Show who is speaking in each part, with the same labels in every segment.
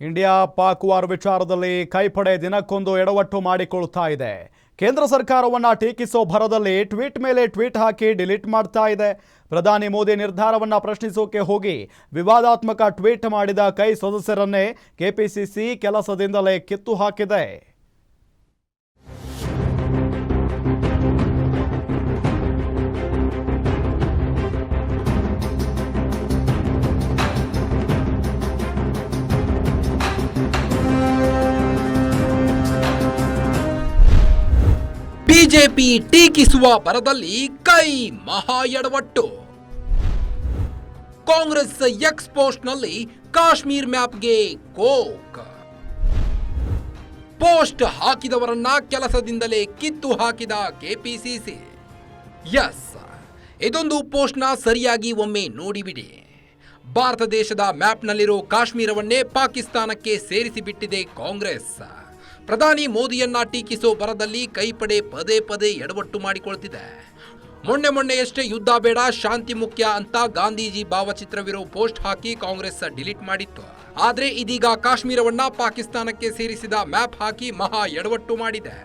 Speaker 1: India Pak war ವಿಚಾರದಲ್ಲಿ ಕೈಪಡೆ ದಿನಕ್ಕೊಂದು ಎಡವಟ್ಟು ಮಾಡಿಕೊಳ್ಳುತ್ತಾ ಇದೆ. ಕೇಂದ್ರ ಸರ್ಕಾರವನ್ನ ಟೀಕಿಸೋ ಭರದಲ್ಲಿ ಟ್ವೀಟ್ ಮೇಲೆ ಟ್ವೀಟ್ ಹಾಕಿ ಡಿಲೀಟ್ ಮಾಡ್ತಾ ಇದೆ. ಪ್ರಧಾನಿ ಮೋದಿ ನಿರ್ಧಾರವನ್ನ ಪ್ರಶ್ನಿಸೋಕೆ ಹೋಗಿ ವಿವಾದಾತ್ಮಕ ಟ್ವೀಟ್ ಮಾಡಿದ ಕೈ ಸದಸ್ಯರನ್ನೇ ಕೆಪಿಸಿಸಿ ಕೆಲಸದಿಂದಲೇ ಕಿತ್ತು ಹಾಕಿದೆ.
Speaker 2: ಬಿಜೆಪಿ ಟೀಕಿಸುವ ಭರದಲ್ಲಿ ಕೈ ಮಹಾ ಎಡವಟ್ಟು. ಕಾಂಗ್ರೆಸ್ ಎಕ್ಸ್ ಪೋಸ್ಟ್ನಲ್ಲಿ ಕಾಶ್ಮೀರ್ ಮ್ಯಾಪ್ಗೆ ಕೋಕ್. ಪೋಸ್ಟ್ ಹಾಕಿದವರನ್ನ ಕೆಲಸದಿಂದಲೇ ಕಿತ್ತು ಹಾಕಿದ ಕೆಪಿಸಿಸಿ. ಎಸ್, ಇದೊಂದು ಪೋಸ್ಟ್ನ ಸರಿಯಾಗಿ ಒಮ್ಮೆ ನೋಡಿಬಿಡಿ. ಭಾರತ ದೇಶದ ಮ್ಯಾಪ್ನಲ್ಲಿರೋ ಕಾಶ್ಮೀರವನ್ನೇ ಪಾಕಿಸ್ತಾನಕ್ಕೆ ಸೇರಿಸಿಬಿಟ್ಟಿದೆ ಕಾಂಗ್ರೆಸ್. ಪ್ರಧಾನಿ ಮೋದಿಯನ್ನ ಟೀಕಿಸೋ ಭರದಲ್ಲಿ ಕೈಪಡೆ ಪದೇ ಪದೇ ಎಡವಟ್ಟು ಮಾಡಿಕೊಳ್ತಿದೆ. ಮೊನ್ನೆಯಷ್ಟೇ ಯುದ್ಧ ಬೇಡ ಶಾಂತಿ ಮುಖ್ಯ ಅಂತ ಗಾಂಧೀಜಿ ಭಾವಚಿತ್ರವಿರೋ ಪೋಸ್ಟ್ ಹಾಕಿ ಕಾಂಗ್ರೆಸ್ ಡಿಲೀಟ್ ಮಾಡಿತ್ತು. ಆದ್ರೆ ಇದೀಗ ಕಾಶ್ಮೀರವನ್ನ ಪಾಕಿಸ್ತಾನಕ್ಕೆ ಸೇರಿಸಿದ ಮ್ಯಾಪ್ ಹಾಕಿ ಮಹಾ ಎಡವಟ್ಟು ಮಾಡಿದೆ.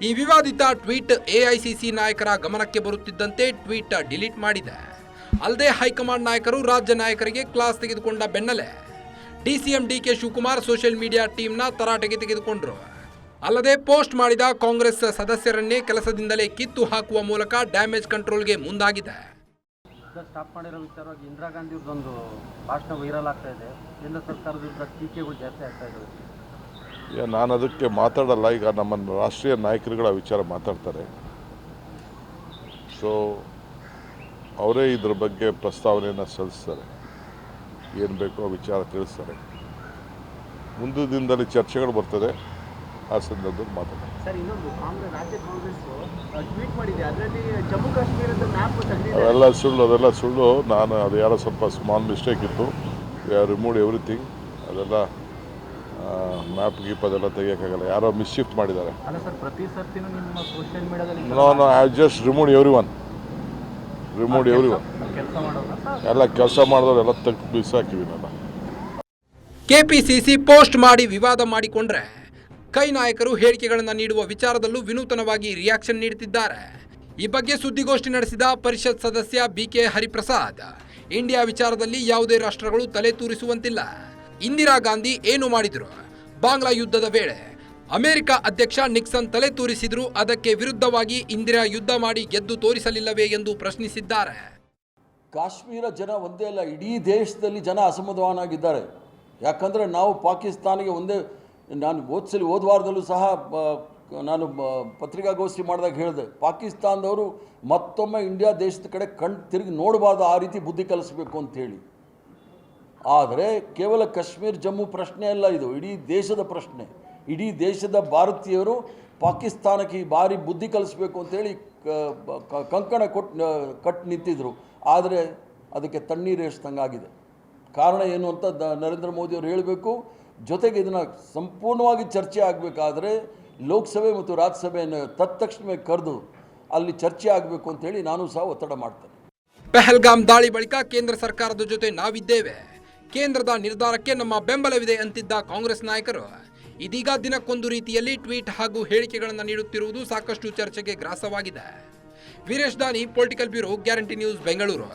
Speaker 2: ಈ ವಿವಾದಿತ ಟ್ವೀಟ್ ಎಐಸಿಸಿ ನಾಯಕರ ಗಮನಕ್ಕೆ ಬರುತ್ತಿದ್ದಂತೆ ಟ್ವೀಟ್ ಡಿಲೀಟ್ ಮಾಡಿದೆ. ಅಲ್ಲದೆ ಹೈಕಮಾಂಡ್ ನಾಯಕರು ರಾಜ್ಯ ನಾಯಕರಿಗೆ ಕ್ಲಾಸ್ ತೆಗೆದುಕೊಂಡ ಬೆನ್ನಲ್ಲೇ DCM DK Shivakumar social media ಟೀಮ್ನ ತರಾಟೆಗೆ ತೆಗೆದುಕೊಂಡ್ರು. ಅಲ್ಲದೆ ಪೋಸ್ಟ್ ಮಾಡಿದ ಕಾಂಗ್ರೆಸ್ ಸದಸ್ಯರನ್ನೇ ಕೆಲಸದಿಂದಲೇ ಕಿತ್ತು ಹಾಕುವ ಮೂಲಕ ಡ್ಯಾಮೇಜ್ ಕಂಟ್ರೋಲ್ಗೆ ಮುಂದಾಗಿದೆ.
Speaker 3: ಸ್ಟಾಪ್ ಮಾಡಿರೋ ವಿಚಾರವಾಗಿ ಇಂದಿರಾ ಗಾಂಧಿ ಅವ್ರದ್ದೊಂದು ಭಾಷಣ ವೈರಲ್ ಆಗ್ತಾ ಇದೆ. ಕೇಂದ್ರ ಸರ್ಕಾರದ ವಿರುದ್ಧ ಟೀಕೆಗಳು ಜಾಸ್ತಿ ಆಗ್ತಾ ಇದ್ದಾವೆ.
Speaker 4: ನಾನು ಅದಕ್ಕೆ ಮಾತಾಡಲ್ಲ. ಈಗ ನಮ್ಮ ರಾಷ್ಟ್ರೀಯ ನಾಯಕರುಗಳ ವಿಚಾರ ಮಾತಾಡ್ತಾರೆ. ಸೊ ಅವರೇ ಇದ್ರ ಬಗ್ಗೆ ಪ್ರಸ್ತಾವನೆಯನ್ನು ಸಲ್ಲಿಸ್ತಾರೆ. ಏನು ಬೇಕೋ ವಿಚಾರ ತಿಳಿಸ್ತಾರೆ. ಮುಂದಿನ ದಿನದಲ್ಲಿ ಚರ್ಚೆಗಳು ಬರ್ತದೆ. ಆ ಸಂದರ್ಭದಲ್ಲಿ ಮಾತಾಡ್ತಾರೆ.
Speaker 3: ಸರ್, ಇನ್ನೊಂದು ರಾಜ್ಯ ಕಾಂಗ್ರೆಸ್ ಟ್ವೀಟ್ ಮಾಡಿದೆ, ಅದರಲ್ಲಿ ಜಮ್ಮು ಕಾಶ್ಮೀರದ ಮ್ಯಾಪ್ ತೆಗೆದಿದೆ.
Speaker 4: ಅದೆಲ್ಲ ಸುಳ್ಳು. ನಾನು ಅದು ಯಾರೋ ಸ್ವಲ್ಪ ಸ್ಮಾಲ್ ಮಿಸ್ಟೇಕ್ ಇತ್ತು. We have removed everything. ಅದೆಲ್ಲ ಮ್ಯಾಪ್ ಗೀಪ್ ಅದೆಲ್ಲ ತೆಗಿಯೋಕ್ಕಾಗಲ್ಲ. ಯಾರೋ ಮಿಸ್ಶಿಫ್ಟ್ ಮಾಡಿದ್ದಾರೆ.
Speaker 3: ಅಲ್ಲ ಸರ್, ಪ್ರತಿ ಸರ್ತಿನೂ ನಿಮ್ಮ ಸೋಷಿಯಲ್ ಮೀಡಿಯಾದಲ್ಲಿ
Speaker 4: no I just removed everyone. ಎಲ್ಲ ಕೆಲಸ ಮಾಡಿದವರು ಎಲ್ಲ ತೆಗೆದು ಬಿಸಾಕಿವಿ. ನಾನು
Speaker 2: ಕೆಪಿಸಿಸಿ ಪೋಸ್ಟ್ ಮಾಡಿ ವಿವಾದ ಮಾಡಿಕೊಂಡ್ರೆ ಕೈ ನಾಯಕರು ಹೇಳಿಕೆಗಳನ್ನು ನೀಡುವ ವಿಚಾರದಲ್ಲೂ ವಿನೂತನವಾಗಿ ರಿಯಾಕ್ಷನ್ ನೀಡುತ್ತಿದ್ದಾರೆ. ಈ ಬಗ್ಗೆ ಸುದ್ದಿಗೋಷ್ಠಿ ನಡೆಸಿದ ಪರಿಷತ್ ಸದಸ್ಯ ಬಿಕೆ ಹರಿಪ್ರಸಾದ್, ಇಂಡಿಯಾ ವಿಚಾರದಲ್ಲಿ ಯಾವುದೇ ರಾಷ್ಟ್ರಗಳು ತಲೆ ತೂರಿಸುವಂತಿಲ್ಲ. ಇಂದಿರಾ ಗಾಂಧಿ ಏನು ಮಾಡಿದ್ರು? ಬಾಂಗ್ಲಾ ಯುದ್ಧದ ವೇಳೆ ಅಮೆರಿಕ ಅಧ್ಯಕ್ಷ ನಿಕ್ಸನ್ ತಲೆ ತೂರಿಸಿದ್ರು. ಅದಕ್ಕೆ ವಿರುದ್ಧವಾಗಿ ಇಂದಿರಾ ಯುದ್ಧ ಮಾಡಿ ಗೆದ್ದು ತೋರಿಸಲಿಲ್ಲವೇ ಎಂದು ಪ್ರಶ್ನಿಸಿದ್ದಾರೆ.
Speaker 5: ಕಾಶ್ಮೀರ ಜನ ಒಂದೇ ಅಲ್ಲ, ಇಡೀ ದೇಶದಲ್ಲಿ ಜನ ಅಸಮಾಧಾನವಾಗಿದ್ದಾರೆ. ಯಾಕಂದರೆ ನಾವು ಪಾಕಿಸ್ತಾನಿಗೆ ನಾನು ಹೋದ ವಾರದಲ್ಲೂ ಸಹ ನಾನು ಪತ್ರಿಕಾಗೋಷ್ಠಿ ಮಾಡಿದಾಗ ಹೇಳಿದೆ, ಪಾಕಿಸ್ತಾನದವರು ಮತ್ತೊಮ್ಮೆ ಇಂಡಿಯಾ ದೇಶದ ಕಡೆ ತಿರುಗಿ ನೋಡಬಾರ್ದು, ಆ ರೀತಿ ಬುದ್ಧಿ ಕಲಿಸಬೇಕು ಅಂಥೇಳಿ. ಆದರೆ ಕೇವಲ ಕಾಶ್ಮೀರ ಜಮ್ಮು ಪ್ರಶ್ನೆ ಅಲ್ಲ, ಇದು ಇಡೀ ದೇಶದ ಪ್ರಶ್ನೆ. ಇಡೀ ದೇಶದ ಭಾರತೀಯರು ಪಾಕಿಸ್ತಾನಕ್ಕೆ ಈ ಬಾರಿ ಬುದ್ಧಿ ಕಲಿಸಬೇಕು ಅಂತೇಳಿ ಕಂಕಣ ಕಟ್ಟು ನಿಂತಿದ್ರು. ಆದರೆ ಅದಕ್ಕೆ ತಣ್ಣೀರು ಎಷ್ಟಂಗಾಗಿದೆ. ಕಾರಣ ಏನು ಅಂತ ನರೇಂದ್ರ ಮೋದಿಯವರು ಹೇಳಬೇಕು. ಜೊತೆಗೆ ಇದನ್ನು ಸಂಪೂರ್ಣವಾಗಿ ಚರ್ಚೆ ಆಗಬೇಕಾದ್ರೆ ಲೋಕಸಭೆ ಮತ್ತು ರಾಜ್ಯಸಭೆಯನ್ನು ತತ್ಕ್ಷಣವೇ ಕರೆದು ಅಲ್ಲಿ ಚರ್ಚೆ ಆಗಬೇಕು ಅಂತೇಳಿ ನಾನು ಸಹ ಒತ್ತಡ ಮಾಡ್ತೇನೆ.
Speaker 2: ಪಹಲ್ಗಾಮ್ ದಾಳಿ ಬಳಿಕ ಕೇಂದ್ರ ಸರ್ಕಾರದ ಜೊತೆ ನಾವಿದ್ದೇವೆ, ಕೇಂದ್ರದ ನಿರ್ಧಾರಕ್ಕೆ ನಮ್ಮ ಬೆಂಬಲವಿದೆ ಅಂತಿದ್ದ ಕಾಂಗ್ರೆಸ್ ನಾಯಕರು ಇದೀಗ ದಿನಕ್ಕೊಂದು ರೀತಿಯಲ್ಲಿ ಟ್ವೀಟ್ ಹಾಗೂ ಹೇಳಿಕೆಗಳನ್ನು ನೀಡುತ್ತಿರುವುದು ಸಾಕಷ್ಟು ಚರ್ಚೆಗೆ ಗ್ರಾಸವಾಗಿದೆ. ವೀರೇಶ್ ದಾನಿ, political bureau, guarantee news, Bengaluru.